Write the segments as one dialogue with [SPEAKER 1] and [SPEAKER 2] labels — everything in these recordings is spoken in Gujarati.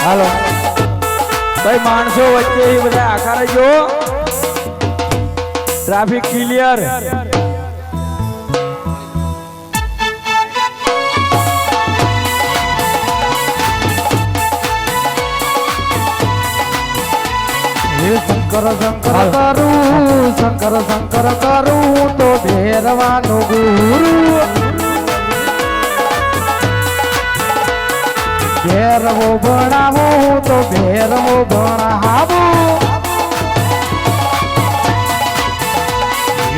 [SPEAKER 1] હાલો ભાઈ માણસો વચ્ચે એ બધા આખા રહેજો ટ્રાફિક ક્લિયર
[SPEAKER 2] શંકર શંકર કરું શંકર શંકર કરું તો ભેરવાનો ગુરુ ભેરવો ભણાવો તો ભેરવો ભણાવો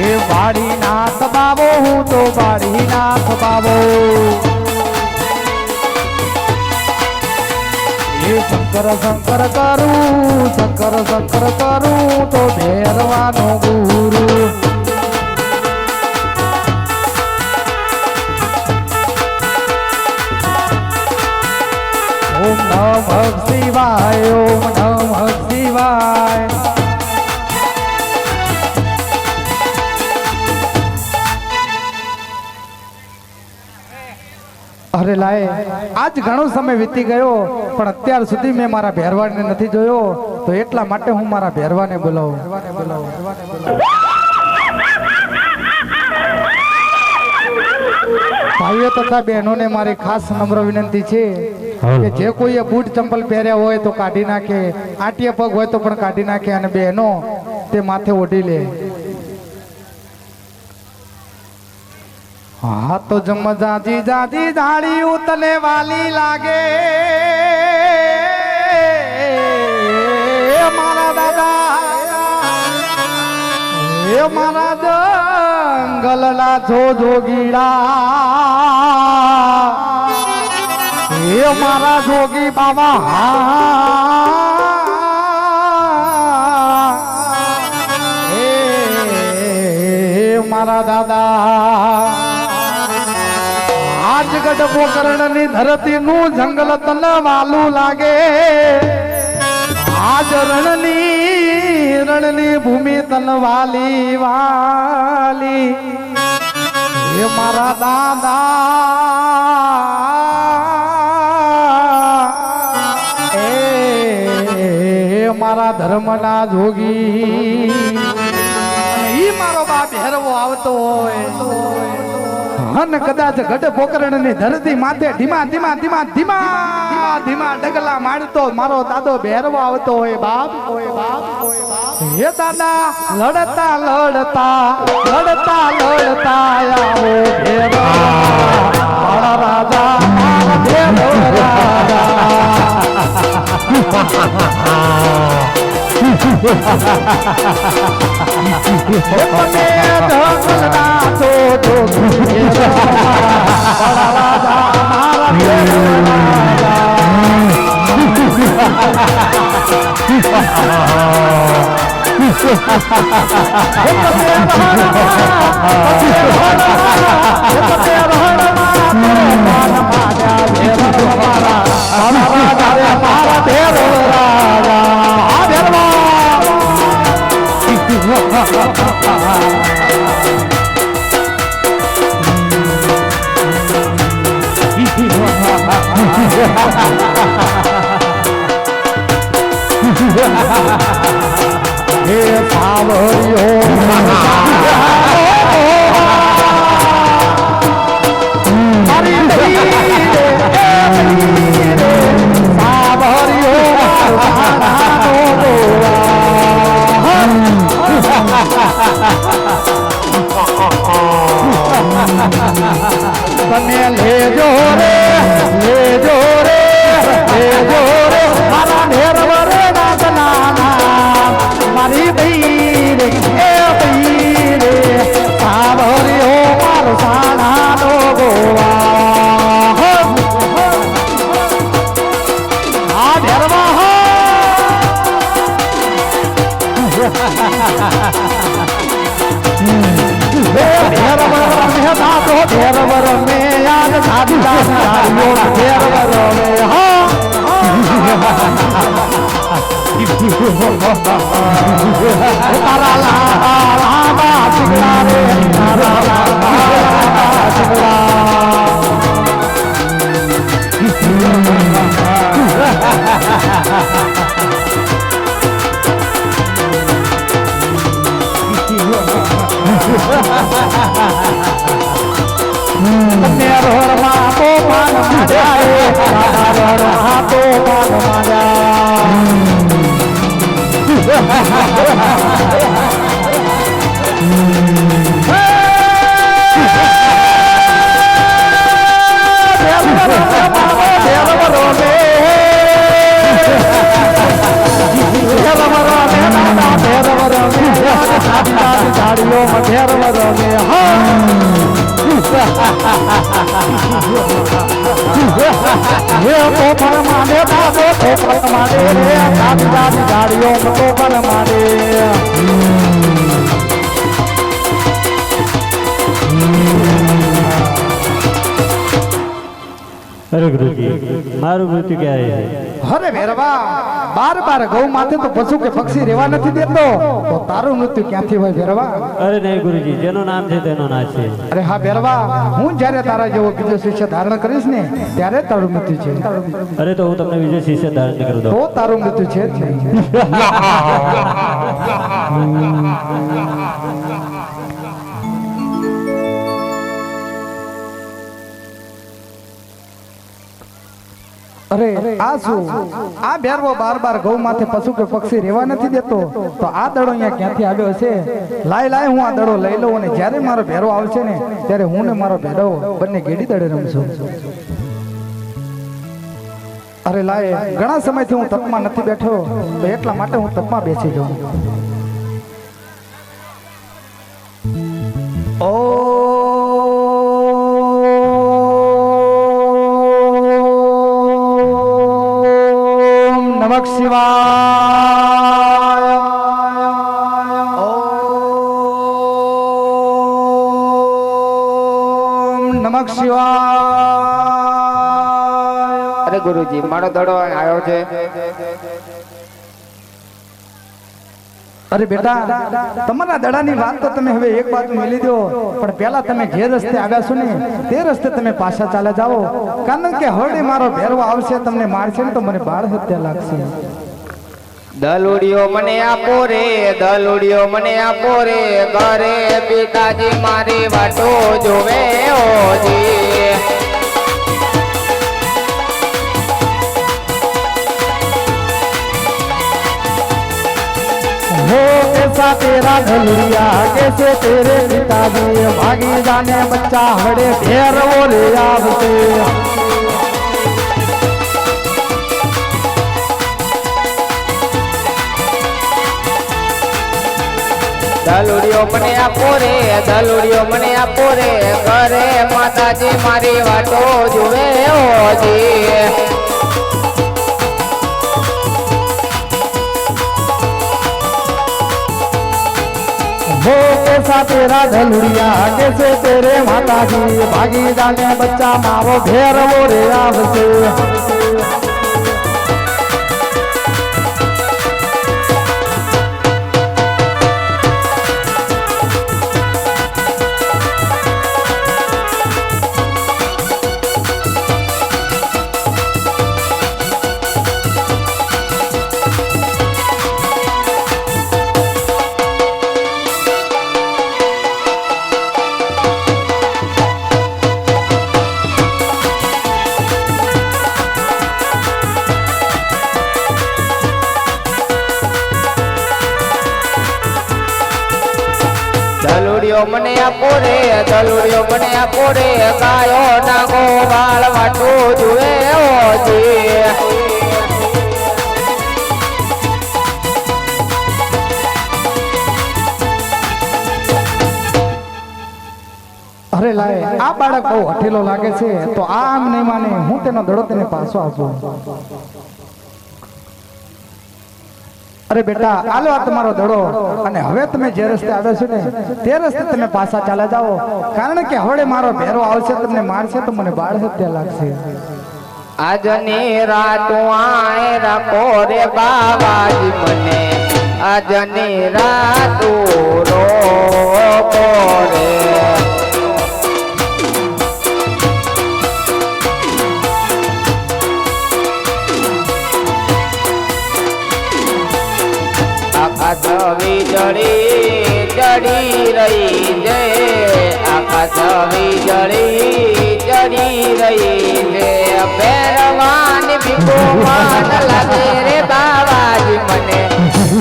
[SPEAKER 2] એ બાળી ના દબાવો હું તો બાળી ના દબાવો શંકર શંકર કરું શંકર શંકર કરું તો ભેરવાનો ગુરુ ઓમ નમઃ શિવાય ઓમ નમઃ શિવાય અરે લાય આજ ઘણો સમય વીતી ગયો પણ અત્યાર સુધી મેં મારા ભેરવાને નથી જોયો તો એટલા માટે હું મારા ભેરવાને બોલાવું ભાઈઓ તથા બહેનોને મારી ખાસ નમ્ર વિનંતી છે કે જે કોઈએ બૂટ ચંપલ પહેર્યા હોય તો કાઢી નાખે આંટીયા પગ હોય તો પણ કાઢી નાખે અને બહેનો તે માથે ઓઢી લે હા તો જમ જાજી જાજી ઝાડી ઉતને વાલી લાગે મારા દાદા એ મારા જંગલના જો જોગીડા એ મારા જોગી બાબા એ મારા દાદા આજ ગઢ પોકરણ ની ધરતી નું જંગલ તન વાલું લાગે આજ રણની ભૂમિ તન વાલી વાલી એ મારા દાદા એ મારા ધર્મના જોગી ઈ મારો બાપ હેરવો આવતો હોય અને કદાચ ગઢ પોકરણ ની ધરતી માથે ધીમા ધીમા ધીમા ધીમા ધીમા ડગલા મારતો મારો દાદો ભેરવો આવતો હોય બાપ હે દાદા લડતા લડતા લડતા લડતા આવો ભેરવા મારા રાજા મારા ભેરવો રાજા તમે લેજો રે લેજો રે લેજો રે મારા નેરવરે નાગના મારી બઈ રે એ બઈ રે સાવરિયો મારો સાણાનો ગોવા આ ભેરવા હો ભેરવર મે યાદ સાધી ભેરવર મે હા તારા લાબા ચિકલા રે તારા લાબા ચિકલા ને રોડમાં તો પાન માર્યા રે રોડમાં તો પાન
[SPEAKER 3] અરે ગુરુજી મારું મૃત્યુ ક્યારે છે?
[SPEAKER 2] અરે ભેરવા બાર બાર ગૌ માથે તો પશુ કે પક્ષી રહેવા નથી દેતો તો તારું મૃત્યુ ક્યાંથી હોય ભેરવા?
[SPEAKER 3] અરે નહીં ગુરુજી, જેનું નામ છે તેનો નાશ છે.
[SPEAKER 2] અરે હા ભેરવા, હું જ્યારે તારા જેવો બીજો શિષ્ય ધારણ કરીશ ને ત્યારે તારું મૃત્યુ છે.
[SPEAKER 3] અરે તો હું તમને બીજો શિષ્ય ધારણ કરી દઉં.
[SPEAKER 2] તો તારું મૃત્યુ છે જ નહીં. અરે આ શું? આ ભેરવો બાર બાર ગૌ માથે પશુ કે પક્ષી રહેવા નથી દેતો તો આ દડો અહીંયા ક્યાંથી આવ્યો હશે? લાય લાય હું આ દડો લઈ લઉં અને જ્યારે મારો ભેરો આવશે ને ત્યારે હું ને મારો ભેરો બંને ગેડી દડે રમશું. અરે લાય, ઘણા સમયથી હું તપમાં નથી બેઠો તો એટલા માટે હું તપમાં બેસી જાઉં. ઓ નમઃ શિવાય. ઓમ નમઃ શિવાય.
[SPEAKER 1] અરે ગુરુજી, મારો દડો આવ્યો છે.
[SPEAKER 2] અરે બેટા, તમારા દડાની વાત તો તમે હવે એક બાજુ મેલી દો, પણ પહેલા તમે જે રસ્તે આવ્યા છો ને તે રસ્તે તમે પાછા ચાલે જાઓ, કારણ કે હવે મારો ભેરવો આવશે, તમને મારશે ને તો મને બાળ હત્યા લાગશે.
[SPEAKER 1] દલુડિયો મને આપો રે, દલુડિયો મને આપો રે, ઘરે પિતાજી મારી વાટો જોવે ઓજી.
[SPEAKER 2] हो कैसा तेरा ढलुरिया, कैसे तेरे पिताजी, भागी जाने बच्चा हड़े ढेर वो ले आवते.
[SPEAKER 1] દલુડિયો મને આપો રે, દલુડિયો મને આપો રે, ઘરે માતાજી મારી વાટો જોવે ઓજી.
[SPEAKER 2] हो कैसा तेरा ढलुरिया, कैसे तेरे माताजी, भागी जाने बच्चा मारो घेर वो रे आवसे.
[SPEAKER 1] દલુડિયો મને આપો રે, દલુડિયો મને આપો રે, ગાયો ના ગોવાળ વાટો જોવે ઓજી.
[SPEAKER 2] અરે લાય, આ બાળક બહુ હઠેલો લાગે છે તો આ આમ નહીં માને, હું તેનો દડો તેને પાછો આપું. અરે બેટા, આલો આ તમારો દડો, અને હવે તમે જે રસ્તે આવ્યો છો ને તે રસ્તે તમે પાછા ચાલ્યા જાઓ, કારણ કે હવે મારો ભેરો આવશે, તમને મારશે તો મને બાળ હત્યા લાગશે.
[SPEAKER 1] આજની રાતું આય રાખો રે બાબાજી મને, આજની રાતું રોકો રે. આકાશ વીજળી ચડી રહી છે, વીજળી ચડી રહી છે ભેરવાની ભીખો માન લાગે રે બાવાજી મને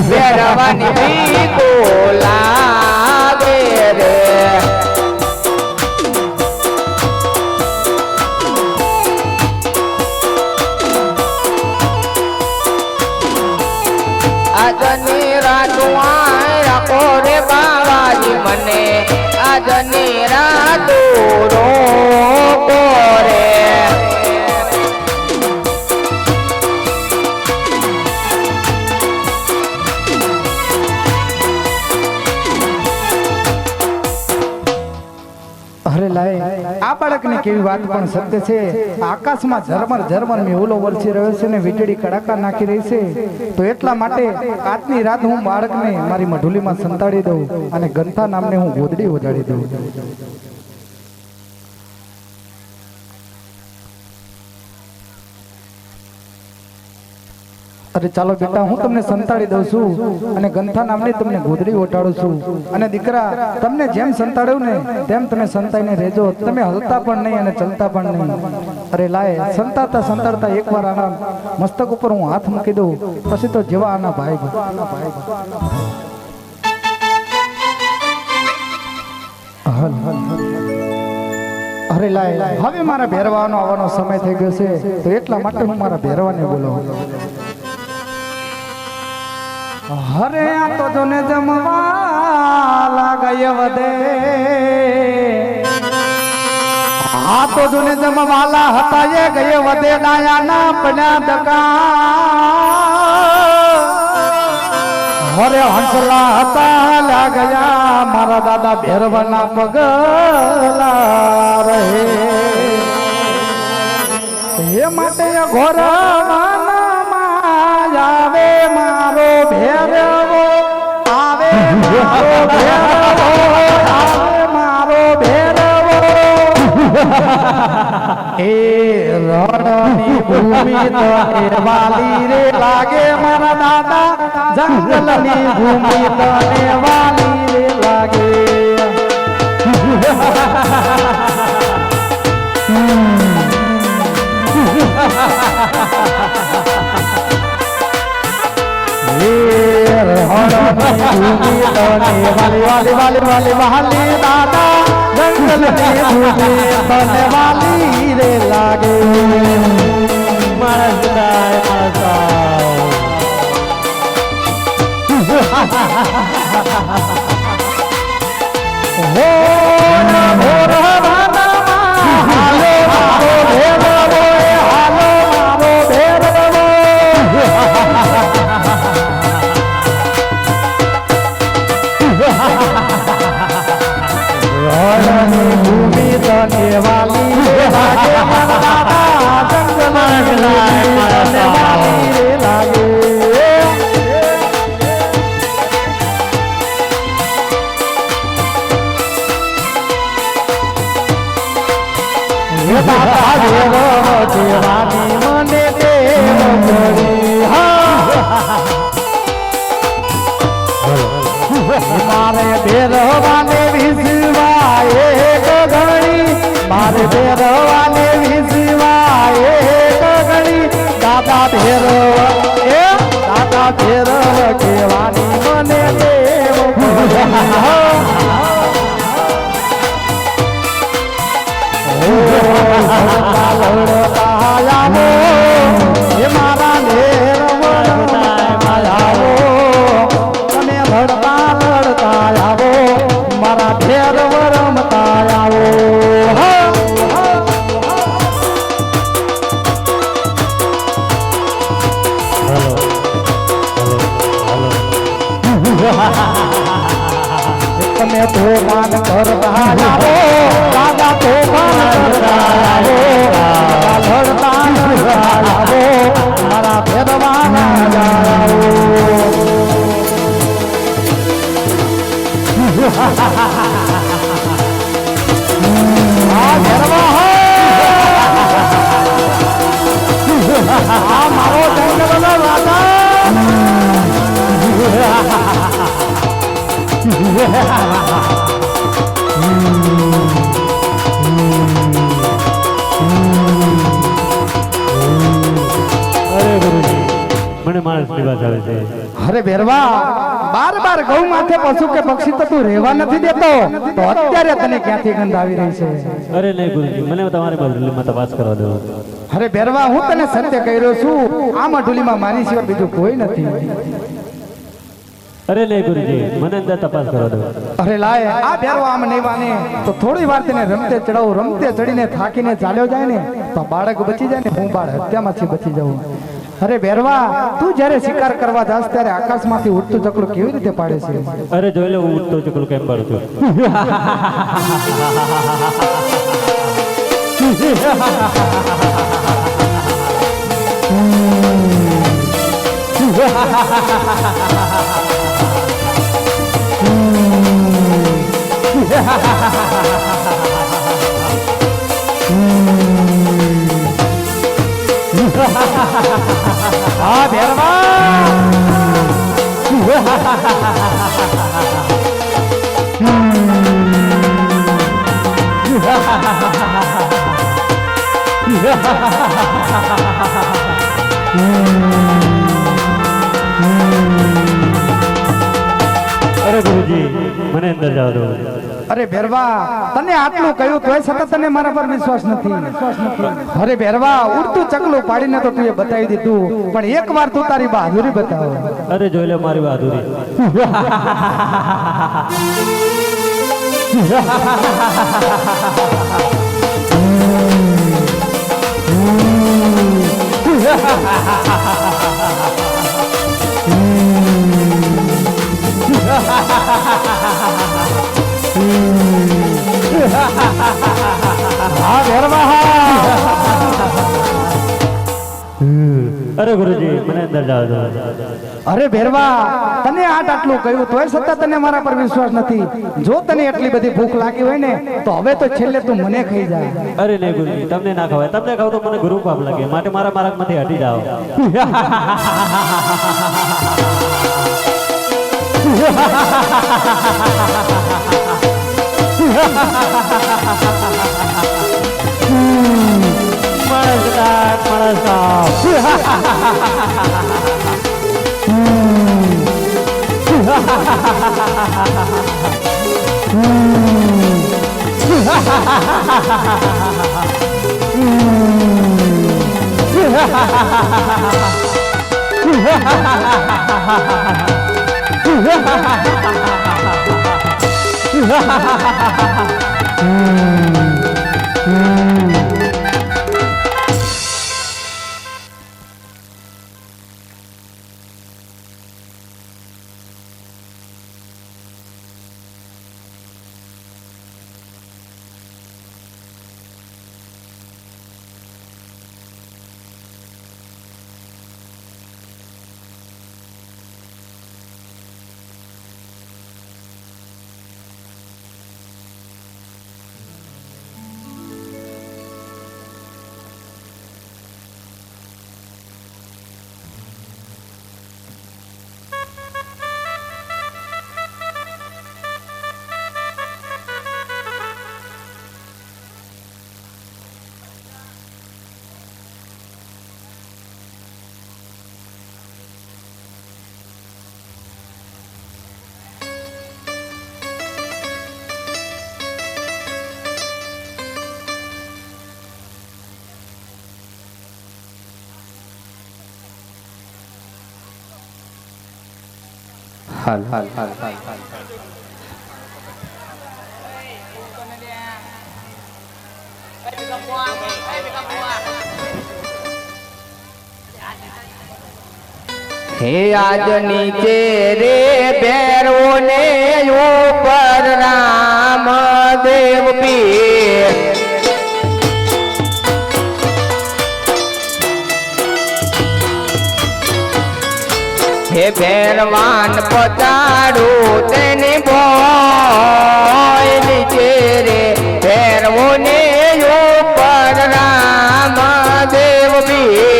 [SPEAKER 1] ભેરવાની ભીખો લાગે રે આજની રાતું આય રાખો રે બાવાજી મને આજની રાતું રોકો રે
[SPEAKER 2] અરે લાય આ બાળકની કેવી વાત પણ સત્ય છે આકાશમાં ઝરમર ઝરમર મેહુલો વરસી રહ્યો છે ને વીજળી કડાકા નાખી રહી છે તો એટલા માટે આજની રાત હું બાળકને મારી મઢુલીમાં સંતાડી દઉં અને ગંથા નામને હું ગોદડી ઓજાડી દઉં અરે ચાલો બેટા હું તમને સંતાડી દઉં છું અને ગંથા નામની તમને ગોદડી ઓટાડું છું અને દીકરા તમને જેમ સંતાડ્યું ને તેમ તમે સંતાઈને રહેજો તમે હલતા પણ નહીં અને ચલતા પણ નહીં અરે લાય સંતાડતા સંતાડતા એકવાર આના મસ્તક ઉપર હું હાથ મૂકી દઉં પછી તો જેવા આના ભાઈ અરે લાય હવે મારા ભેરવાનો આવવાનો સમય થઈ ગયો છે તો એટલા માટે હું મારા ભેરવાને બોલાવું હરે આ તો જોને જમવા લાગય વધે આ તો જોને જમવાલા હતા એ ગયે વધે ડાયાના પડ્યા દકા હરે હંસલા હતા લાગયા મારા દાદા ભેરવાના પગલા રહે એ માટે ઘોરવાના આવે મારો ભેરવો આવે મારો ભેરવો આવે મારો ભેરવો એ રણની ભૂમિ તો એ વાલી રે લાગે મારા દાદા જંગલની ભૂમિ તો એ વાલી રે લાગે વાલી વાલી વાલી વાલી વાલી દાદા જંગલની ભૂમિ તને વાલી રે લાગે
[SPEAKER 3] મારા સદાય
[SPEAKER 2] હો ના ભોર વાનામાં હાલો મારો ભેરવો હાલો મારો ભેરવો ભૂમિ તને વાલી રે લાગે મારા દાદા જંગલની તને વાલી રે લાગે દાદા દેવો દેવાની મને દેવ કરી મારે ભેરવાને વિસવાય ઘણી મારે ભેરવાને વિસવાય ઘણી દાદા ભેરવ એ દાદા ભેરવ કેવાની મને દેવ મારા તમે લડતા લડતા આવો મારા ભેર રમતા આવો તમે તોફાન કરતા આવો દાદા તોફાન કરતા આવો અરે ભેરવા બાર બાર ગૌ માથે પશુ કે પક્ષી તો તું રહેવા નથી દેતો તો અત્યારે તને ક્યાંથી ગંધ આવી રહી છે?
[SPEAKER 3] અરે નહીં ગુરુજી, મને તમારી મંડળીમાં તપાસ કરવા દો.
[SPEAKER 2] અરે ભેરવા હું તને સત્ય કહી રહ્યો છું, આ મંડળીમાં મારી સિવાય બીજું કોઈ નથી.
[SPEAKER 3] અરે નહીં ગુરુજી, મને અંદર તપાસ કરવા દો.
[SPEAKER 2] અરે લાય આ ભેરવા આમ નહીં માને તો થોડી વાર તેને રમતે ચડાવું, રમતે ચડીને થાકીને ચાલ્યો જાય ને તો બાળક બચી જાય ને હું બાળ હત્યામાંથી બચી જાઉં. અરે ભેરવા તું જ્યારે શિકાર કરવા જાસ ત્યારે આકાશમાંથી ઉડતું ચકલું કેવી રીતે પાડે છે?
[SPEAKER 3] અરે જોઈ લો, હું ઉડતો ચકલું કેમ પાડું છું.
[SPEAKER 2] હા ભેરવા
[SPEAKER 3] અરે ગુરુજી, મને અંદર જવા દો.
[SPEAKER 2] અરે ભેરવા તને આટલું કહ્યું તોય છતાં તને મારા પર વિશ્વાસ નથી. અરે ભેરવા ઉડતું ચકલું પાડીને તો તું એ બતાવી દીધું, પણ એક વાર તું તારી બહાદુરી બતાવ.
[SPEAKER 3] અરે જોઈ લો મારી બહાદુરી.
[SPEAKER 2] હા ભેરવા
[SPEAKER 3] અરે ગુરુજી, મને અંદર જવા દો.
[SPEAKER 2] અરે ભેરવા તને આટલું કહ્યું તોય છતાં તને મારા પર વિશ્વાસ નથી. જો તને એટલી બધી ભૂખ લાગી હોય ને તો હવે તો છેલ્લે તું મને ખાઈ જાય.
[SPEAKER 3] અરે નહીં ગુરુજી, તમને ના ખવાય. તમને ખાવ તો મને ગુરુ પાપ લાગે, માટે મારા માર્ગમાંથી હટી જાઓ.
[SPEAKER 1] હાલ હાલ હાલ હાલ હાલ હે આજ નીચે રે ભેરવો ને ઉપર રામદેવ પીર હે ભેરવાન પતાડું તેની બોય નીચે રે ભેરવો ને ઉપર રામદેવ પીર